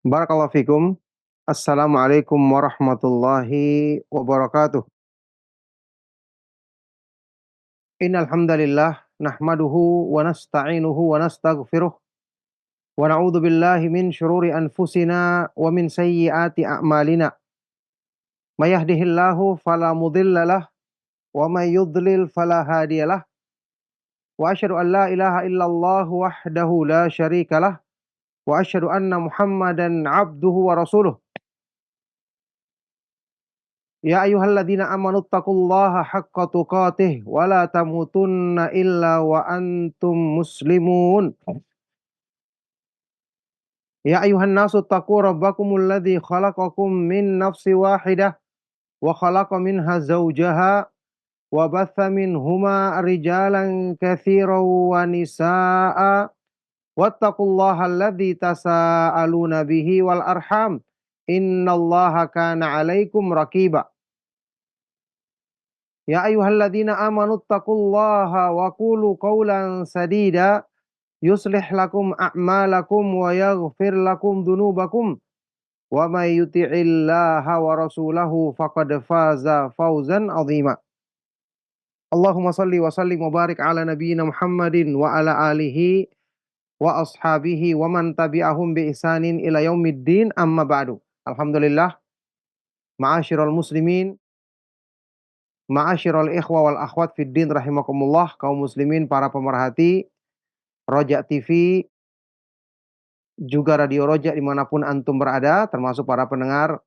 Barakallahu fikum. Assalamualaikum warahmatullahi wabarakatuh. Innal hamdalillah nahmaduhu wa nasta'inuhu wa nastaghfiruh wa na'udzu billahi min syururi anfusina wa min sayyiati a'malina. May yahdihillahu fala mudhillalah wa may yudlil fala hadiyalah. Wa asyhadu an la ilaha illallah wahdahu la syarikalah wa asyhadu anna Muhammadan abduhu wa rasuluh. Ya ayyuhalladzina amanuttaqullaha haqqa tuqatih wa la tamutunna illa wa antum muslimun. Ya ayyuhan nasu taqu rabbakumul ladzi khalaqakum min nafsin wahidah wa khalaqa minha zawjaha wa batha minhuma rijalan katsiran wa nisaa'a wattaqullaha alladzi tasaaluna bihi wal arham innallaha kana 'alaikum raqiba. Ya ayyuhalladzina amanu taqullaha wa qulu qawlan sadida yuslih lakum a'malakum wa yaghfir lakum dhunubakum wa may yuti'illaha wa rasulahu faqad faza fawzan 'azima. Allahumma salli wa sallim wa barik ala nabiyyina Muhammadin wa ala alihi wa ashabihi wa man tabi'ahum bi ihsanin ila yaumiddin amma ba'du. Alhamdulillah, ma'asyiral muslimin, ma'asyiral ikhwa wal akhwat fid din rahimakumullah, kaum muslimin para pemerhati Roja TV, juga Radio Roja dimanapun antum berada, termasuk para pendengar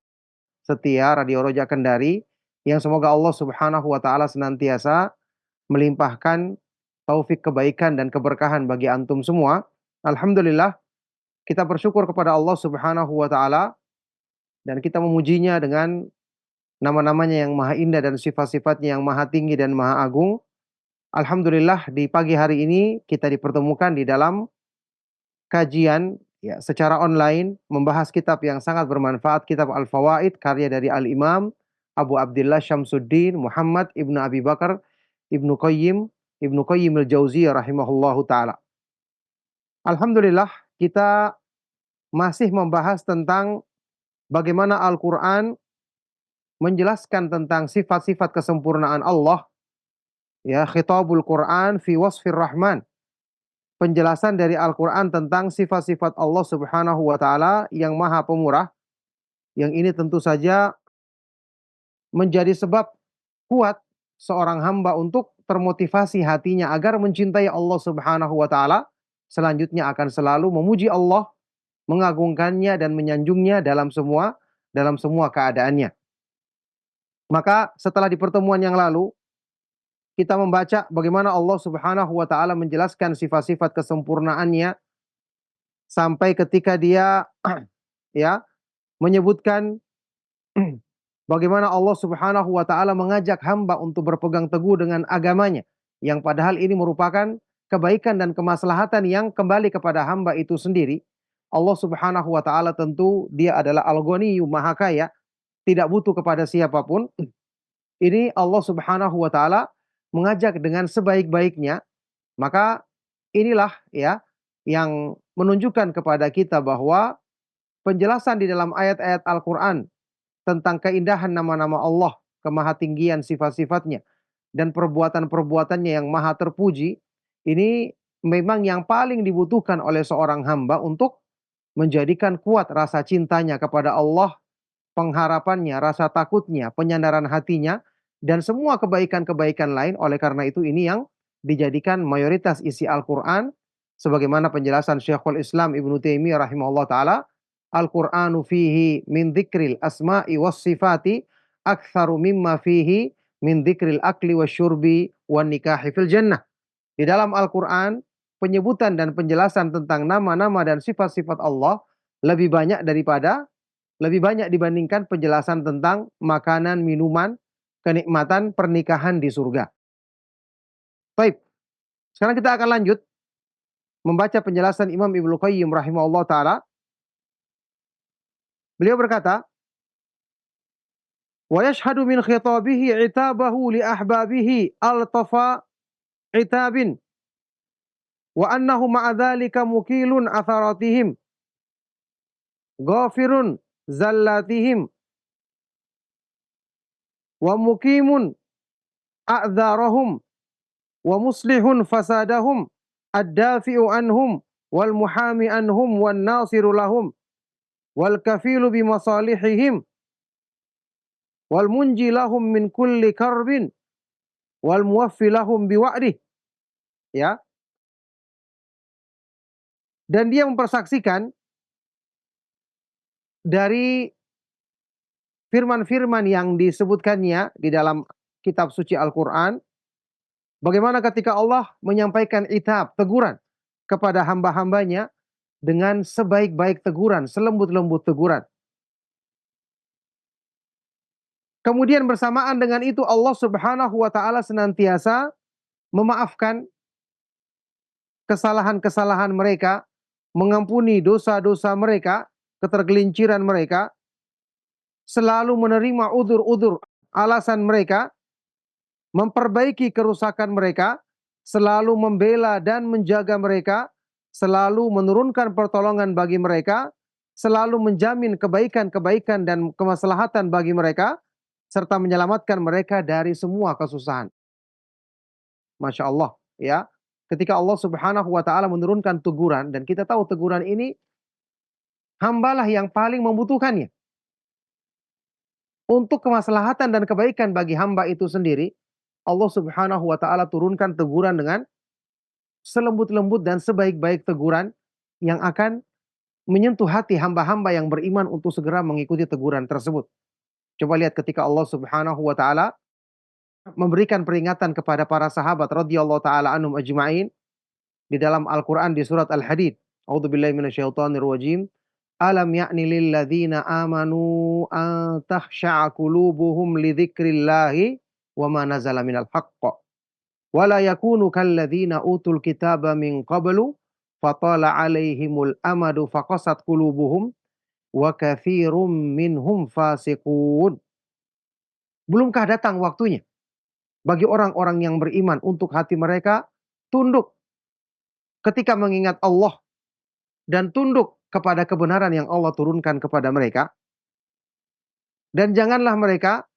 setia Radio Roja Kendari, yang semoga Allah Subhanahu wa Ta'ala senantiasa melimpahkan taufik kebaikan dan keberkahan bagi antum semua. Alhamdulillah, kita bersyukur kepada Allah Subhanahu wa Ta'ala dan kita memujinya dengan nama-namanya yang maha indah dan sifat-sifatnya yang maha tinggi dan maha agung. Alhamdulillah, di pagi hari ini kita dipertemukan di dalam kajian ya secara online membahas kitab yang sangat bermanfaat, kitab Al-Fawaid karya dari Al-Imam Abu Abdillah Syamsuddin Muhammad Ibnu Abi Bakar Ibnu Qayyim Al-Jauziyah rahimahullahu taala. Alhamdulillah, kita masih membahas tentang bagaimana Al-Qur'an menjelaskan tentang sifat-sifat kesempurnaan Allah, ya, khitabul Qur'an fi wasfir Rahman. Penjelasan dari Al-Quran tentang sifat-sifat Allah Subhanahu wa Ta'ala yang Maha Pemurah, yang ini tentu saja menjadi sebab kuat seorang hamba untuk termotivasi hatinya agar mencintai Allah Subhanahu wa Ta'ala. Selanjutnya akan selalu memuji Allah, mengagungkannya dan menyanjungnya dalam semua keadaannya. Maka setelah di pertemuan yang lalu kita membaca bagaimana Allah Subhanahu wa Ta'ala menjelaskan sifat-sifat kesempurnaannya sampai ketika dia ya menyebutkan bagaimana Allah Subhanahu wa Ta'ala mengajak hamba untuk berpegang teguh dengan agamanya, yang padahal ini merupakan kebaikan dan kemaslahatan yang kembali kepada hamba itu sendiri. Allah Subhanahu wa Ta'ala tentu dia adalah Al-Ghaniyyu, Maha Kaya, tidak butuh kepada siapapun. Ini Allah Subhanahu wa Ta'ala mengajak dengan sebaik-baiknya. Maka inilah ya yang menunjukkan kepada kita bahwa penjelasan di dalam ayat-ayat Al-Quran tentang keindahan nama-nama Allah, kemahatinggian sifat-sifatnya, dan perbuatan-perbuatannya yang maha terpuji, ini memang yang paling dibutuhkan oleh seorang hamba untuk menjadikan kuat rasa cintanya kepada Allah, pengharapannya, rasa takutnya, penyandaran hatinya, dan semua kebaikan-kebaikan lain. Oleh karena itu ini yang dijadikan mayoritas isi Al-Quran, sebagaimana penjelasan Syekhul Islam Ibnu Taimiyah rahimahullah ta'ala, Al-Qur'anu fihi min dzikril asma'i was sifati aktsaru mimma fihi min dzikril akli wasyurbi wan nikahi fil jannah. Di dalam Al-Qur'an, penyebutan dan penjelasan tentang nama-nama dan sifat-sifat Allah lebih banyak dibandingkan penjelasan tentang makanan, minuman, kenikmatan pernikahan di surga. Baik, sekarang kita akan lanjut membaca penjelasan Imam Ibnu Qayyim rahimahullah ta'ala. Beliau berkata, wa yashhadu min khitabihi itabahu li ahbabihi altafa itabin wa annahu ma'a dzalika mukilun atharatihim ghafirun zallatihim, wa muqimun a'dzarahum, wa muslihun fasadahum, ad-dafi'u anhum, wal muhami anhum, wan nasiru lahum, wal kafilu bimasalihihim, wal munji lahum min kulli karbin, wal muwaffi lahum biwa'dih. Ya, dan dia mempersaksikan dari firman-firman yang disebutkannya di dalam kitab suci Al-Quran, bagaimana ketika Allah menyampaikan itab, teguran kepada hamba-hambanya dengan sebaik-baik teguran, selembut-lembut teguran. Kemudian bersamaan dengan itu Allah Subhanahu wa taala senantiasa memaafkan kesalahan-kesalahan mereka, mengampuni dosa-dosa mereka, ketergelinciran mereka, selalu menerima udzur-udzur alasan mereka, memperbaiki kerusakan mereka, selalu membela dan menjaga mereka, selalu menurunkan pertolongan bagi mereka, selalu menjamin kebaikan-kebaikan dan kemaslahatan bagi mereka, serta menyelamatkan mereka dari semua kesusahan. Masya Allah, ya. Ketika Allah Subhanahu wa taala menurunkan teguran, dan kita tahu teguran ini hambalah yang paling membutuhkannya. Untuk kemaslahatan dan kebaikan bagi hamba itu sendiri, Allah Subhanahu wa taala turunkan teguran dengan selembut-lembut dan sebaik-baik teguran yang akan menyentuh hati hamba-hamba yang beriman untuk segera mengikuti teguran tersebut. Coba lihat ketika Allah Subhanahu wa taala memberikan peringatan kepada para sahabat radhiyallahu taala anhum ajma'in di dalam Al-Qur'an di surat Al-Hadid. A'udzubillahi minasyaitonir rajim. Alam ya'ni lil ladzina amanu an takhsha'a qulubuhum li dzikrillahi wa ma nazala minal haqq. Wa la yakunu kal ladzina utul kitaba min qablu fatala 'alaihimul amadu faqasat qulubuhum wa katsirum minhum fasiqun. Belumkah datang waktunya bagi orang-orang yang beriman untuk hati mereka tunduk ketika mengingat Allah dan tunduk kepada kebenaran yang Allah turunkan kepada mereka. Dan janganlah mereka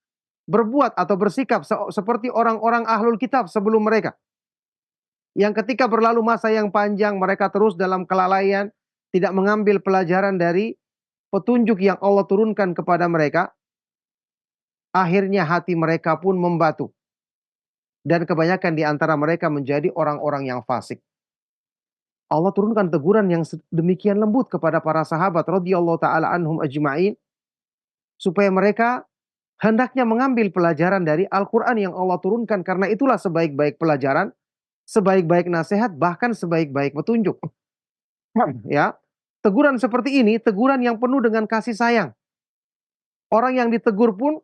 berbuat atau bersikap seperti orang-orang ahlul kitab sebelum mereka, yang ketika berlalu masa yang panjang mereka terus dalam kelalaian, tidak mengambil pelajaran dari petunjuk yang Allah turunkan kepada mereka. Akhirnya hati mereka pun membatu, dan kebanyakan di antara mereka menjadi orang-orang yang fasik. Allah turunkan teguran yang demikian lembut kepada para sahabat radhiyallahu taala anhum ajma'in, supaya mereka hendaknya mengambil pelajaran dari Al-Quran yang Allah turunkan, karena itulah sebaik-baik pelajaran, sebaik-baik nasihat, bahkan sebaik-baik petunjuk. Ya, teguran seperti ini teguran yang penuh dengan kasih sayang. Orang yang ditegur pun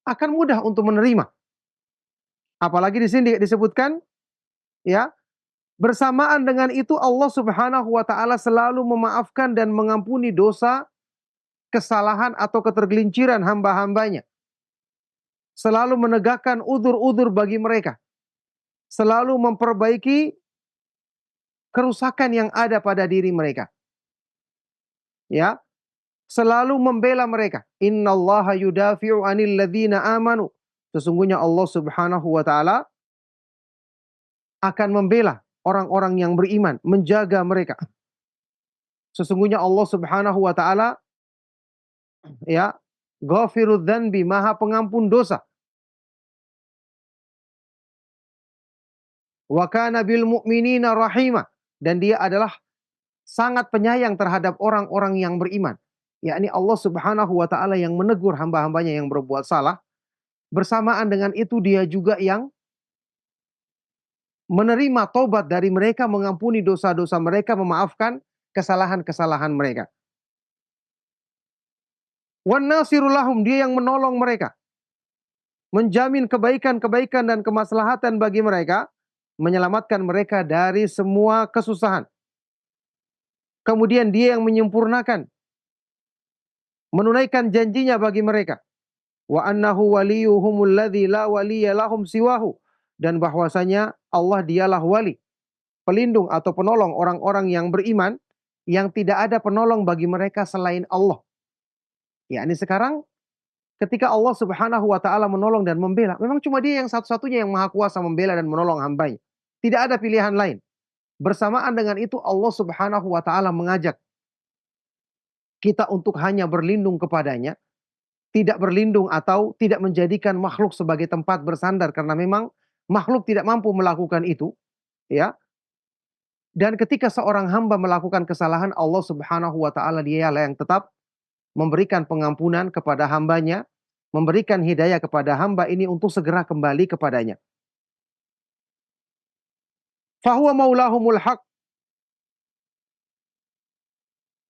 akan mudah untuk menerima. Apalagi di sini disebutkan, ya, bersamaan dengan itu Allah Subhanahu wa taala selalu memaafkan dan mengampuni dosa, kesalahan atau ketergelinciran hamba-hambanya. Selalu menegakkan udzur-udzur bagi mereka. Selalu memperbaiki kerusakan yang ada pada diri mereka. Ya, selalu membela mereka. Innallaha yudafi'u 'anil ladzina amanu. Sesungguhnya Allah Subhanahu wa taala akan membela orang-orang yang beriman, menjaga mereka. Sesungguhnya Allah Subhanahu wa taala, ya, Ghafirudz dzanbi, Maha Pengampun dosa. Wa kana bil mu'minina rahima, dan dia adalah sangat penyayang terhadap orang-orang yang beriman. Yakni Allah Subhanahu wa taala yang menegur hamba-hambanya yang berbuat salah. Bersamaan dengan itu dia juga yang menerima taubat dari mereka, mengampuni dosa-dosa mereka, memaafkan kesalahan-kesalahan mereka. Wan nasirul lahum, dia yang menolong mereka, menjamin kebaikan-kebaikan dan kemaslahatan bagi mereka, menyelamatkan mereka dari semua kesusahan. Kemudian dia yang menyempurnakan, menunaikan janjinya bagi mereka. Wa annahu waliyuhumul ladzi la waliya lahum siwahu, dan bahwasanya Allah dialah wali, pelindung atau penolong orang-orang yang beriman, yang tidak ada penolong bagi mereka selain Allah. Ya, ini sekarang ketika Allah Subhanahu wa taala menolong dan membela, memang cuma Dia yang satu-satunya yang maha kuasa membela dan menolong hambanya. Tidak ada pilihan lain. Bersamaan dengan itu Allah Subhanahu wa taala mengajak kita untuk hanya berlindung kepadanya, tidak berlindung atau tidak menjadikan makhluk sebagai tempat bersandar karena memang makhluk tidak mampu melakukan itu, ya. Dan ketika seorang hamba melakukan kesalahan, Allah Subhanahu wa taala Dialah yang tetap memberikan pengampunan kepada hambanya, memberikan hidayah kepada hamba ini untuk segera kembali kepadanya. Fahuwa maulahumul haq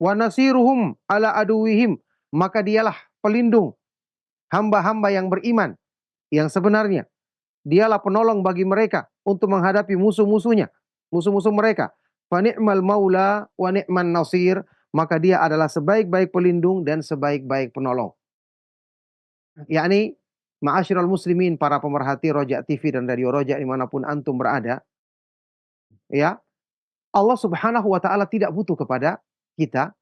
wa nasiruhum ala aduwihim. Maka Dialah pelindung hamba-hamba yang beriman yang sebenarnya. Dialah penolong bagi mereka untuk menghadapi musuh-musuhnya, musuh-musuh mereka. Fa ni'mal maula wa ni'man nasir. Maka Dia adalah sebaik-baik pelindung dan sebaik-baik penolong. Yakni, ma'asyiral muslimin, para pemerhati Roja TV dan Radio Roja dimanapun antum berada, ya, Allah Subhanahu wa taala tidak butuh kepada kita,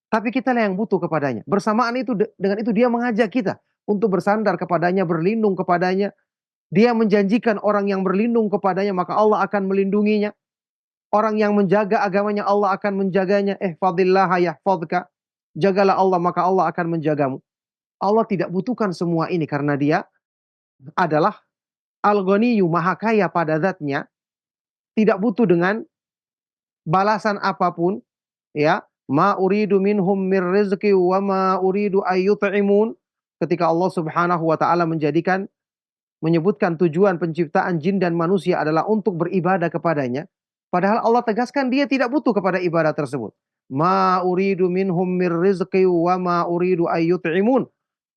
tapi kitalah yang butuh kepadanya. Bersamaan itu dengan itu Dia mengajak kita untuk bersandar kepadanya, berlindung kepadanya. Dia menjanjikan orang yang berlindung kepadanya maka Allah akan melindunginya. Orang yang menjaga agamanya Allah akan menjaganya. Ihfadillah yahfadka. Jagalah Allah maka Allah akan menjagamu. Allah tidak butuhkan semua ini karena Dia adalah Al-Ghaniyyu, maha kaya pada zatnya, tidak butuh dengan balasan apapun, ya. Ma uridu minhum mir rizqi wa ma uridu ayyut'imun. Ketika Allah Subhanahu wa taala menyebutkan tujuan penciptaan jin dan manusia adalah untuk beribadah kepadanya, padahal Allah tegaskan Dia tidak butuh kepada ibadah tersebut. Ma uridu minhum mir rizqi wa ma uridu ayyut'imun.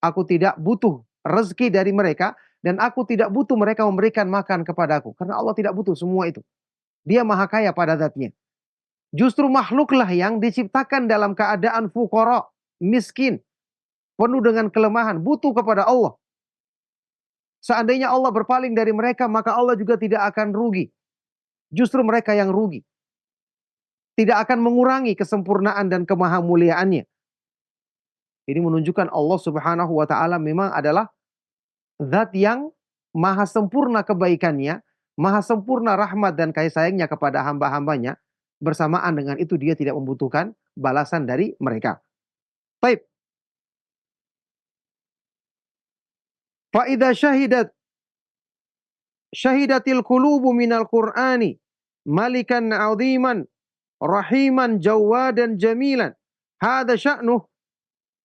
Aku tidak butuh rezeki dari mereka dan aku tidak butuh mereka memberikan makan kepadaku karena Allah tidak butuh semua itu. Dia maha kaya pada zatnya. Justru makhluklah yang diciptakan dalam keadaan fuqara, miskin, penuh dengan kelemahan, butuh kepada Allah. Seandainya Allah berpaling dari mereka, maka Allah juga tidak akan rugi. Justru mereka yang rugi. Tidak akan mengurangi kesempurnaan dan kemahamuliaannya. Ini menunjukkan Allah Subhanahu wa taala memang adalah zat yang maha sempurna kebaikannya, maha sempurna rahmat dan kasih sayangnya kepada hamba-hambanya. Bersamaan dengan itu Dia tidak membutuhkan balasan dari mereka. Baik. Fa idza syahidatil qulubu minal Qur'ani malikan 'aziman rahiman jawadan jamilan. Hadza sya'nuh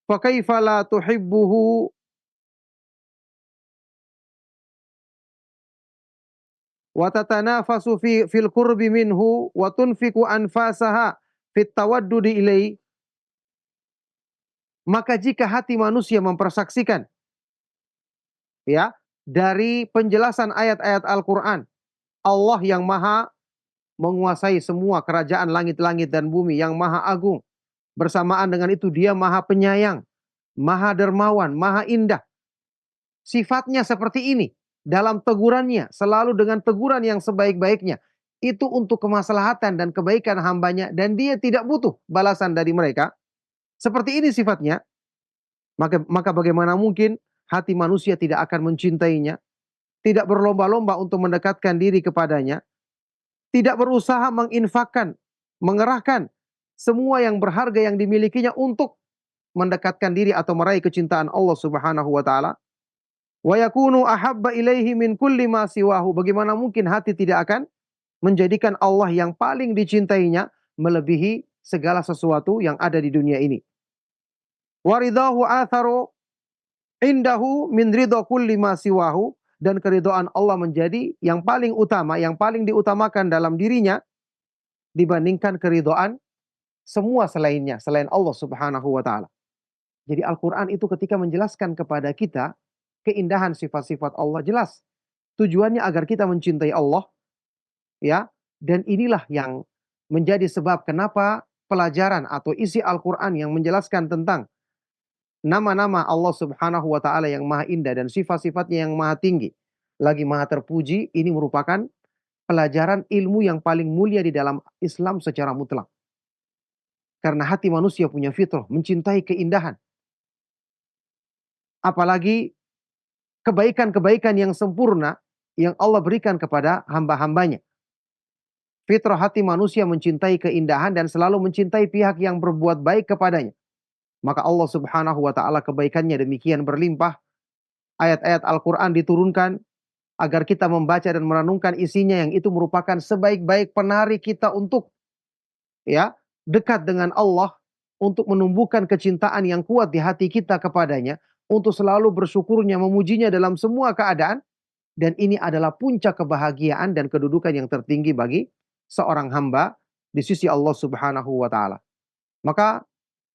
fa kaifa la tuhibbuhu wa tatanafasu fil qurbi minhu wa tunfiqu anfasaha fit tawaddudi ilaihi. Maka jika hati manusia mempersaksikan, ya, dari penjelasan ayat-ayat Al-Qur'an, Allah yang maha menguasai semua kerajaan langit-langit dan bumi, yang maha agung. Bersamaan dengan itu Dia maha penyayang, maha dermawan, maha indah. Sifatnya seperti ini. Dalam tegurannya, selalu dengan teguran yang sebaik-baiknya. Itu untuk kemaslahatan dan kebaikan hambanya. Dan Dia tidak butuh balasan dari mereka. Seperti ini sifatnya. Maka bagaimana mungkin hati manusia tidak akan mencintainya. Tidak berlomba-lomba untuk mendekatkan diri kepadanya. Tidak berusaha menginfakkan, mengerahkan semua yang berharga yang dimilikinya untuk mendekatkan diri atau meraih kecintaan Allah Subhanahu wa taala. Wa yakunu ahabba ilaihi min kulli ma siwahu. Bagaimana mungkin hati tidak akan menjadikan Allah yang paling dicintainya melebihi segala sesuatu yang ada di dunia ini. Wa ridahu atharu indahu min ridha kulli ma siwahu. Dan keridhaan Allah menjadi yang paling utama, yang paling diutamakan dalam dirinya dibandingkan keridhaan semua selainnya, selain Allah Subhanahu wa taala. Jadi Al-Qur'an itu ketika menjelaskan kepada kita keindahan sifat-sifat Allah, jelas tujuannya agar kita mencintai Allah, ya. Dan inilah yang menjadi sebab kenapa pelajaran atau isi Al-Qur'an yang menjelaskan tentang nama-nama Allah Subhanahu wa taala yang maha indah dan sifat-sifatnya yang maha tinggi, lagi maha terpuji, ini merupakan pelajaran ilmu yang paling mulia di dalam Islam secara mutlak. Karena hati manusia punya fitrah, mencintai keindahan. Apalagi kebaikan-kebaikan yang sempurna yang Allah berikan kepada hamba-hambanya. Fitrah hati manusia mencintai keindahan dan selalu mencintai pihak yang berbuat baik kepadanya. Maka Allah Subhanahu wa taala kebaikannya demikian berlimpah. Ayat-ayat Al-Quran diturunkan agar kita membaca dan merenungkan isinya, yang itu merupakan sebaik-baik penarik kita untuk ya dekat dengan Allah, untuk menumbuhkan kecintaan yang kuat di hati kita kepadanya, untuk selalu bersyukurnya, memujinya dalam semua keadaan. Dan ini adalah puncak kebahagiaan dan kedudukan yang tertinggi bagi seorang hamba di sisi Allah Subhanahu wa taala. Maka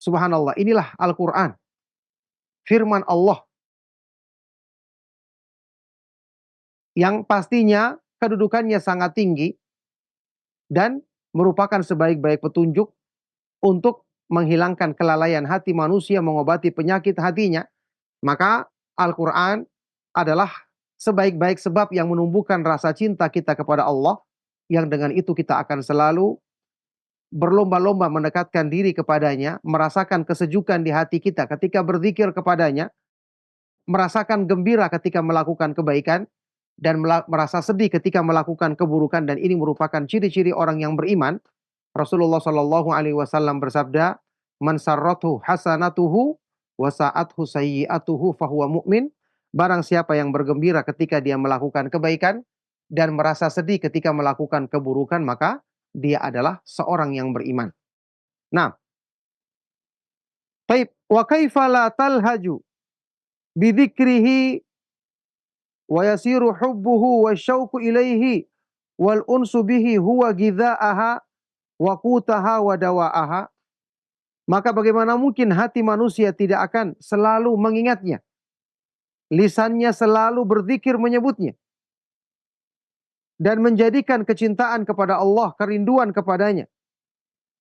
subhanallah, inilah Al-Qur'an, firman Allah yang pastinya kedudukannya sangat tinggi dan merupakan sebaik-baik petunjuk untuk menghilangkan kelalaian hati manusia, mengobati penyakit hatinya. Maka Al-Quran adalah sebaik-baik sebab yang menumbuhkan rasa cinta kita kepada Allah, yang dengan itu kita akan selalu berlomba-lomba mendekatkan diri kepadanya, merasakan kesejukan di hati kita ketika berzikir kepadanya, merasakan gembira ketika melakukan kebaikan, dan merasa sedih ketika melakukan keburukan. Dan ini merupakan ciri-ciri orang yang beriman. Rasulullah Shallallahu Alaihi Wasallam bersabda, "Man sarrathu hasanatuhu wa sa'athu sayyi'atuhu fahuwa mu'min." Barang siapa yang bergembira ketika dia melakukan kebaikan dan merasa sedih ketika melakukan keburukan, maka dia adalah seorang yang beriman. Nah, taib wa kaifa la talhaju bidzikrihi wa yasiru hubbuhu wa syauqu ilaihi wal unsu bihi huwa gidha'aha wa qutaha wa dawa'aha. Maka bagaimana mungkin hati manusia tidak akan selalu mengingatnya, lisannya selalu berzikir menyebutnya, dan menjadikan kecintaan kepada Allah, kerinduan kepadanya,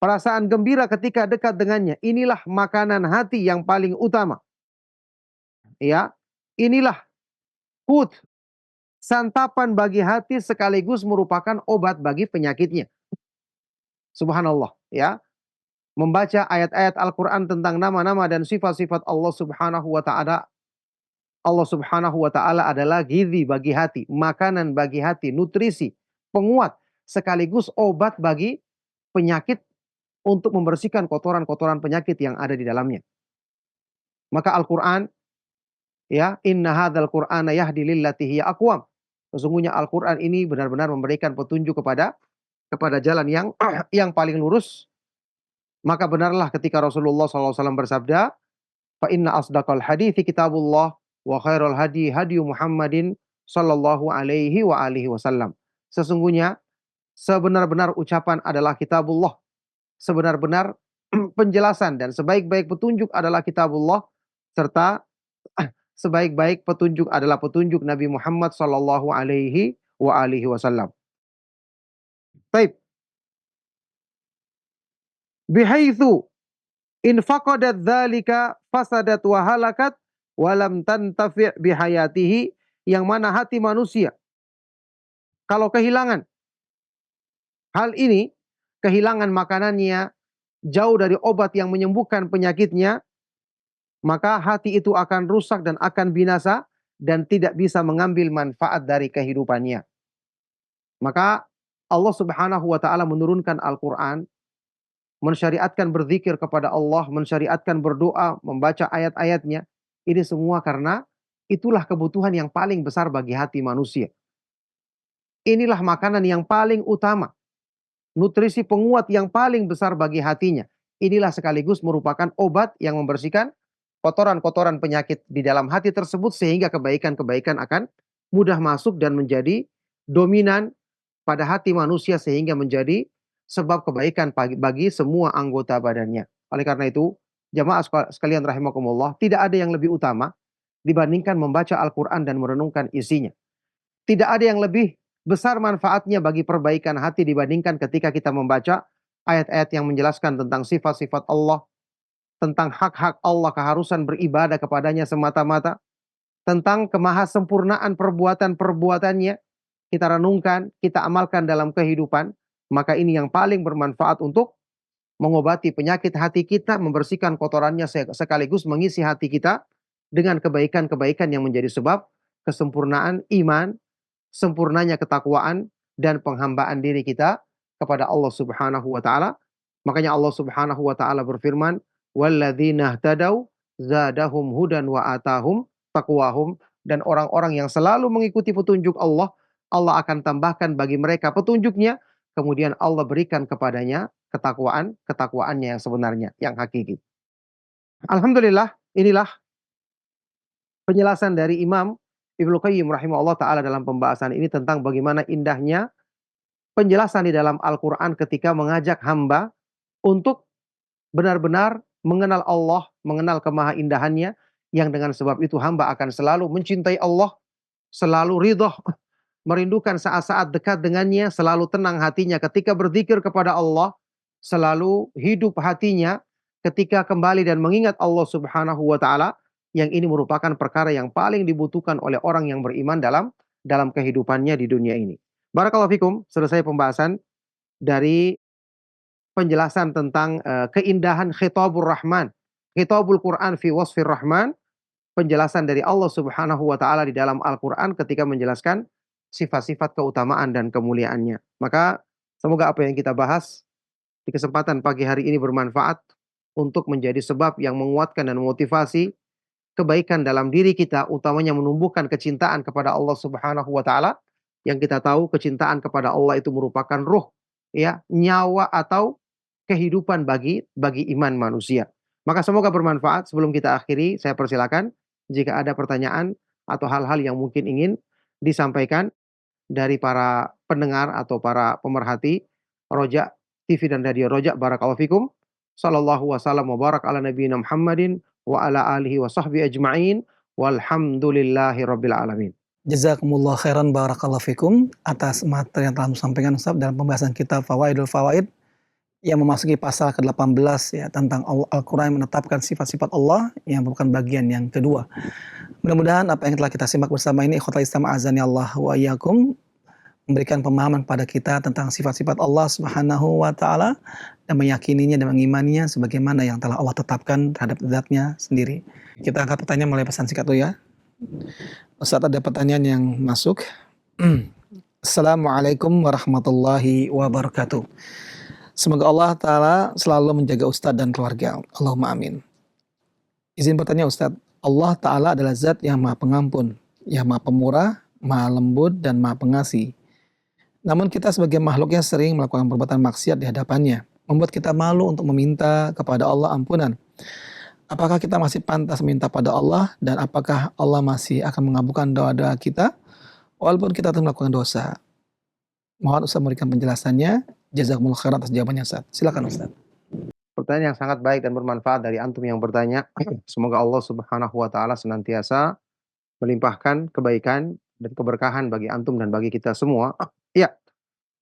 perasaan gembira ketika dekat dengannya. Inilah makanan hati yang paling utama. Ya, inilah hut, santapan bagi hati sekaligus merupakan obat bagi penyakitnya. Subhanallah, ya. Membaca ayat-ayat Al-Quran tentang nama-nama dan sifat-sifat Allah Subhanahu wa ta'ala. Allah Subhanahu wa ta'ala adalah gizi bagi hati, makanan bagi hati, nutrisi, penguat, sekaligus obat bagi penyakit, untuk membersihkan kotoran-kotoran penyakit yang ada di dalamnya. Maka Al-Quran, ya, inna hadzal Qur'ana yahdi lillati hiya aqwam. Sesungguhnya Al-Quran ini benar-benar memberikan petunjuk kepada jalan yang paling lurus. Maka benarlah ketika Rasulullah SAW bersabda, fa inna asdaqal hadithi kitabullah wa khairul hadi hadi Muhammadin sallallahu alaihi wa alihi wasallam. Sesungguhnya sebenar-benar ucapan adalah kitabullah, sebenar-benar penjelasan dan sebaik-baik petunjuk adalah kitabullah, serta sebaik-baik petunjuk adalah petunjuk Nabi Muhammad sallallahu alaihi wa alihi wasallam. Baik. Bihaitsu in faqadat dzalika fasadat wa halakat wa lam tantafi' bihayatihi, yang mana hati manusia kalau kehilangan hal ini, kehilangan makanannya, jauh dari obat yang menyembuhkan penyakitnya, maka hati itu akan rusak dan akan binasa dan tidak bisa mengambil manfaat dari kehidupannya. Maka Allah Subhanahu wa taala menurunkan Al-Qur'an, mensyariatkan berzikir kepada Allah, mensyariatkan berdoa, membaca ayat-ayatnya. Ini semua karena itulah kebutuhan yang paling besar bagi hati manusia. Inilah makanan yang paling utama, nutrisi penguat yang paling besar bagi hatinya. Inilah sekaligus merupakan obat yang membersihkan kotoran-kotoran penyakit di dalam hati tersebut, sehingga kebaikan-kebaikan akan mudah masuk dan menjadi dominan pada hati manusia, sehingga menjadi sebab kebaikan bagi semua anggota badannya. Oleh karena itu, jamaah sekalian rahimakumullah, tidak ada yang lebih utama dibandingkan membaca Al-Quran dan merenungkan isinya. Tidak ada yang lebih besar manfaatnya bagi perbaikan hati dibandingkan ketika kita membaca ayat-ayat yang menjelaskan tentang sifat-sifat Allah, tentang hak-hak Allah, keharusan beribadah kepadanya semata-mata, tentang kemahasempurnaan perbuatan-perbuatannya. Kita renungkan, kita amalkan dalam kehidupan, maka ini yang paling bermanfaat untuk mengobati penyakit hati kita, membersihkan kotorannya sekaligus mengisi hati kita dengan kebaikan-kebaikan yang menjadi sebab kesempurnaan iman, sempurnanya ketakwaan dan penghambaan diri kita kepada Allah Subhanahu wa taala. Makanya Allah Subhanahu wa taala berfirman, "Walladzina ihtadaw zadahum hudan wa atahum taqwahum." Dan orang-orang yang selalu mengikuti petunjuk Allah, Allah akan tambahkan bagi mereka petunjuknya, kemudian Allah berikan kepadanya ketakwaan, ketakwaannya yang sebenarnya, yang hakiki. Alhamdulillah, inilah penjelasan dari Imam Ibnu Qayyim rahimahullah taala dalam pembahasan ini tentang bagaimana indahnya penjelasan di dalam Al-Qur'an ketika mengajak hamba untuk benar-benar mengenal Allah, mengenal kemahaindahannya, yang dengan sebab itu hamba akan selalu mencintai Allah, selalu ridho, merindukan saat-saat dekat dengannya, selalu tenang hatinya ketika berzikir kepada Allah, selalu hidup hatinya ketika kembali dan mengingat Allah Subhanahu wa taala, yang ini merupakan perkara yang paling dibutuhkan oleh orang yang beriman dalam kehidupannya di dunia ini. Barakallahu fikum, selesai pembahasan dari penjelasan tentang keindahan khitabur Rahman, khitabul Quran fi wasfir Rahman, penjelasan dari Allah Subhanahu wa taala di dalam Al-Qur'an ketika menjelaskan sifat-sifat keutamaan dan kemuliaannya. Maka semoga apa yang kita bahas di kesempatan pagi hari ini bermanfaat untuk menjadi sebab yang menguatkan dan memotivasi kebaikan dalam diri kita, utamanya menumbuhkan kecintaan kepada Allah Subhanahu wa taala. Yang kita tahu kecintaan kepada Allah itu merupakan ruh, ya, nyawa atau kehidupan bagi iman manusia. Maka semoga bermanfaat. Sebelum kita akhiri, saya persilakan jika ada pertanyaan atau hal-hal yang mungkin ingin disampaikan dari para pendengar atau para pemerhati Roja TV dan Radio Roja. Barakallahu fikum. Sallallahu wasallam wa barak ala nabiyina Muhammadin wa ala alihi wa sahbihi ajma'in. Walhamdulillahi rabbil alamin. Jazakumullah khairan barakallahu fikum atas materi yang telah disampaikan Ustaz dalam pembahasan kitab Fawaidul Fawaid yang memasuki pasal ke-18 ya tentang Al-Qur'an yang menetapkan sifat-sifat Allah yang merupakan bagian yang kedua. Mudah-mudahan apa yang telah kita simak bersama ini ikhwatal Islam azani Allah wa iyyakum memberikan pemahaman pada kita tentang sifat-sifat Allah Subhanahu wa taala dan meyakininya dan mengimaninya sebagaimana yang telah Allah tetapkan terhadap zat-Nya sendiri. Kita angkat pertanyaan melalui pesan singkat dulu ya. Ustaz, ada pertanyaan yang masuk. Assalamualaikum warahmatullahi wabarakatuh. Semoga Allah Ta'ala selalu menjaga Ustadz dan keluarga. Allahumma amin. Izin bertanya Ustadz, Allah Ta'ala adalah zat yang maha pengampun, yang maha pemurah, maha lembut, dan maha pengasih. Namun kita sebagai makhluknya sering melakukan perbuatan maksiat di hadapannya, membuat kita malu untuk meminta kepada Allah ampunan. Apakah kita masih pantas meminta pada Allah, dan apakah Allah masih akan mengabulkan doa-doa kita, walaupun kita telah melakukan dosa? Mohon Ustaz memberikan penjelasannya. Jazakumullah khairan atas jawabannya Ustaz. Silakan Ustaz. Pertanyaan yang sangat baik dan bermanfaat dari antum yang bertanya. Semoga Allah Subhanahu wa taala senantiasa melimpahkan kebaikan dan keberkahan bagi antum dan bagi kita semua. Ya,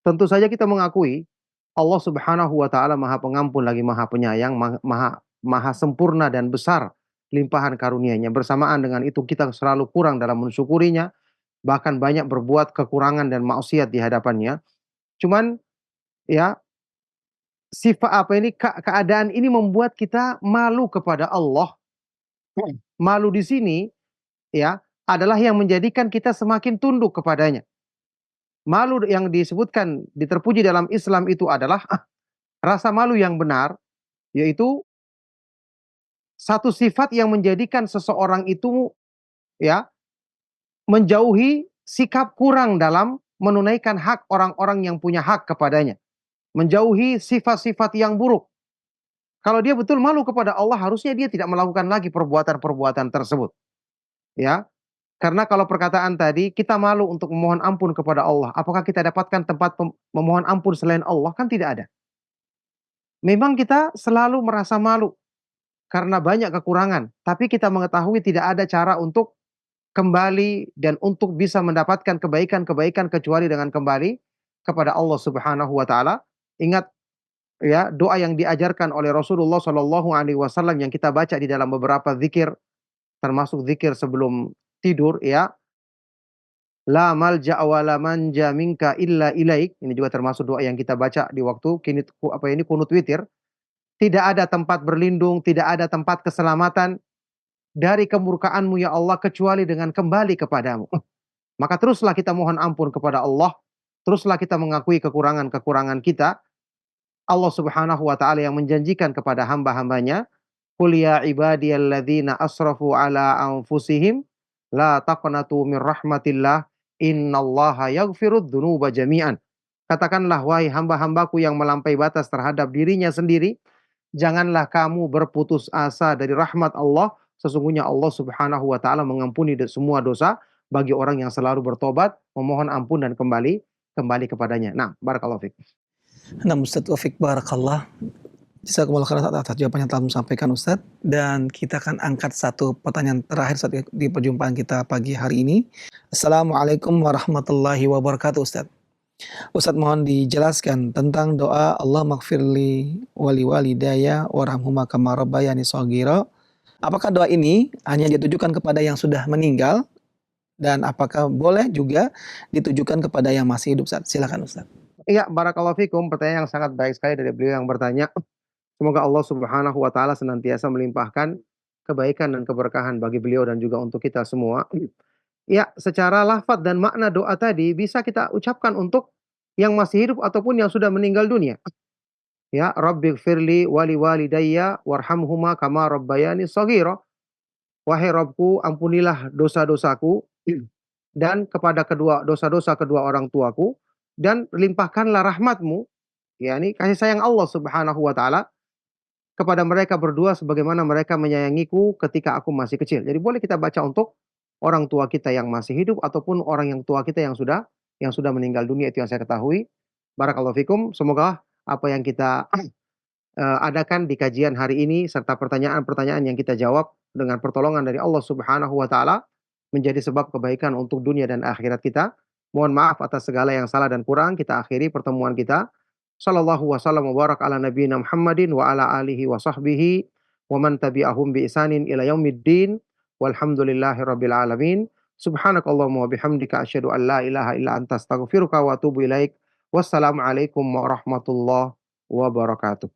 tentu saja kita mengakui Allah Subhanahu wa taala Maha Pengampun lagi Maha Penyayang, maha sempurna dan besar limpahan karunia-Nya. Bersamaan dengan itu kita selalu kurang dalam mensyukurinya, bahkan banyak berbuat kekurangan dan maksiat di hadapannya. Cuman ya, sifat apa ini keadaan ini membuat kita malu kepada Allah. Malu di sini ya adalah yang menjadikan kita semakin tunduk kepadanya. Malu yang disebutkan terpuji dalam Islam itu adalah rasa malu yang benar, yaitu satu sifat yang menjadikan seseorang itu ya menjauhi sikap kurang dalam menunaikan hak orang-orang yang punya hak kepadanya. Menjauhi sifat-sifat yang buruk. Kalau dia betul malu kepada Allah, harusnya dia tidak melakukan lagi perbuatan-perbuatan tersebut. Ya, karena kalau perkataan tadi, kita malu untuk memohon ampun kepada Allah. Apakah kita dapatkan tempat memohon ampun selain Allah? Kan tidak ada. Memang kita selalu merasa malu karena banyak kekurangan. Tapi kita mengetahui tidak ada cara untuk kembali dan untuk bisa mendapatkan kebaikan-kebaikan kecuali dengan kembali kepada Allah Subhanahu wa taala. Ingat ya, doa yang diajarkan oleh Rasulullah Shallallahu alaihi wasallam yang kita baca di dalam beberapa zikir, termasuk zikir sebelum tidur ya. La malja wa la manja minka illa ilaik. Ini juga termasuk doa yang kita baca di waktu kunut witir. Tidak ada tempat berlindung, tidak ada tempat keselamatan dari kemurkaan-Mu ya Allah kecuali dengan kembali kepadamu. Maka teruslah kita mohon ampun kepada Allah, teruslah kita mengakui kekurangan-kekurangan kita. Allah Subhanahu wa taala yang menjanjikan kepada hamba-hambanya, "Qul ya ibadiyalladzina asrafu ala anfusihim la taqnatu min rahmatillah innallaha yaghfirudz dzunuba jami'an." Katakanlah wahai hamba-hambaku yang melampaui batas terhadap dirinya sendiri, janganlah kamu berputus asa dari rahmat Allah. Sesungguhnya Allah Subhanahu wa taala mengampuni semua dosa bagi orang yang selalu bertobat, memohon ampun dan kembali kepadanya. Nah, barakallahu fiik. Nah, Ustaz Taufik Barakallah. Jazakumullah khairan atas jawaban yang telah disampaikan Ustaz. Dan kita akan angkat satu pertanyaan terakhir saat di perjumpaan kita pagi hari ini. Assalamualaikum warahmatullahi wabarakatuh Ustaz. Ustaz mohon dijelaskan tentang doa Allah maghfirli wali walidaya warhamhuma kama rabbayani shaghira. Apakah doa ini hanya ditujukan kepada yang sudah meninggal dan apakah boleh juga ditujukan kepada yang masih hidup Ustaz? Silakan Ustaz. Iya, barakallahu fikum, pertanyaan yang sangat baik sekali dari beliau yang bertanya. Semoga Allah Subhanahu wa taala senantiasa melimpahkan kebaikan dan keberkahan bagi beliau dan juga untuk kita semua. Ya, secara lafaz dan makna doa tadi bisa kita ucapkan untuk yang masih hidup ataupun yang sudah meninggal dunia. Ya, Rabbighfirli wali walidayya warhamhuma kama rabbayani shaghira. Wahai Rabbku, ampunilah dosa-dosaku dan kepada dosa-dosa kedua orang tuaku dan limpahkanlah rahmatmu, yakni kasih sayang Allah Subhanahu wa taala kepada mereka berdua sebagaimana mereka menyayangiku ketika aku masih kecil. Jadi boleh kita baca untuk orang tua kita yang masih hidup ataupun orang yang tua kita yang sudah meninggal dunia, itu yang saya ketahui. Barakallahu fikum. Semoga apa yang kita adakan di kajian hari ini serta pertanyaan-pertanyaan yang kita jawab dengan pertolongan dari Allah Subhanahu wa taala menjadi sebab kebaikan untuk dunia dan akhirat kita. Mohon maaf atas segala yang salah dan kurang. Kita akhiri pertemuan kita. Sallallahu wasallam wa barak ala nabiyina Muhammadin wa ala alihi wa sahbihi wa man tabi'ahum bi isanin ila yaumiddin walhamdulillahi rabbil alamin. Subhanakallahumma wa bihamdika asyhadu an la ilaha illa anta astaghfiruka wa atubu ilaik. Wassalamualaikum warahmatullahi wabarakatuh.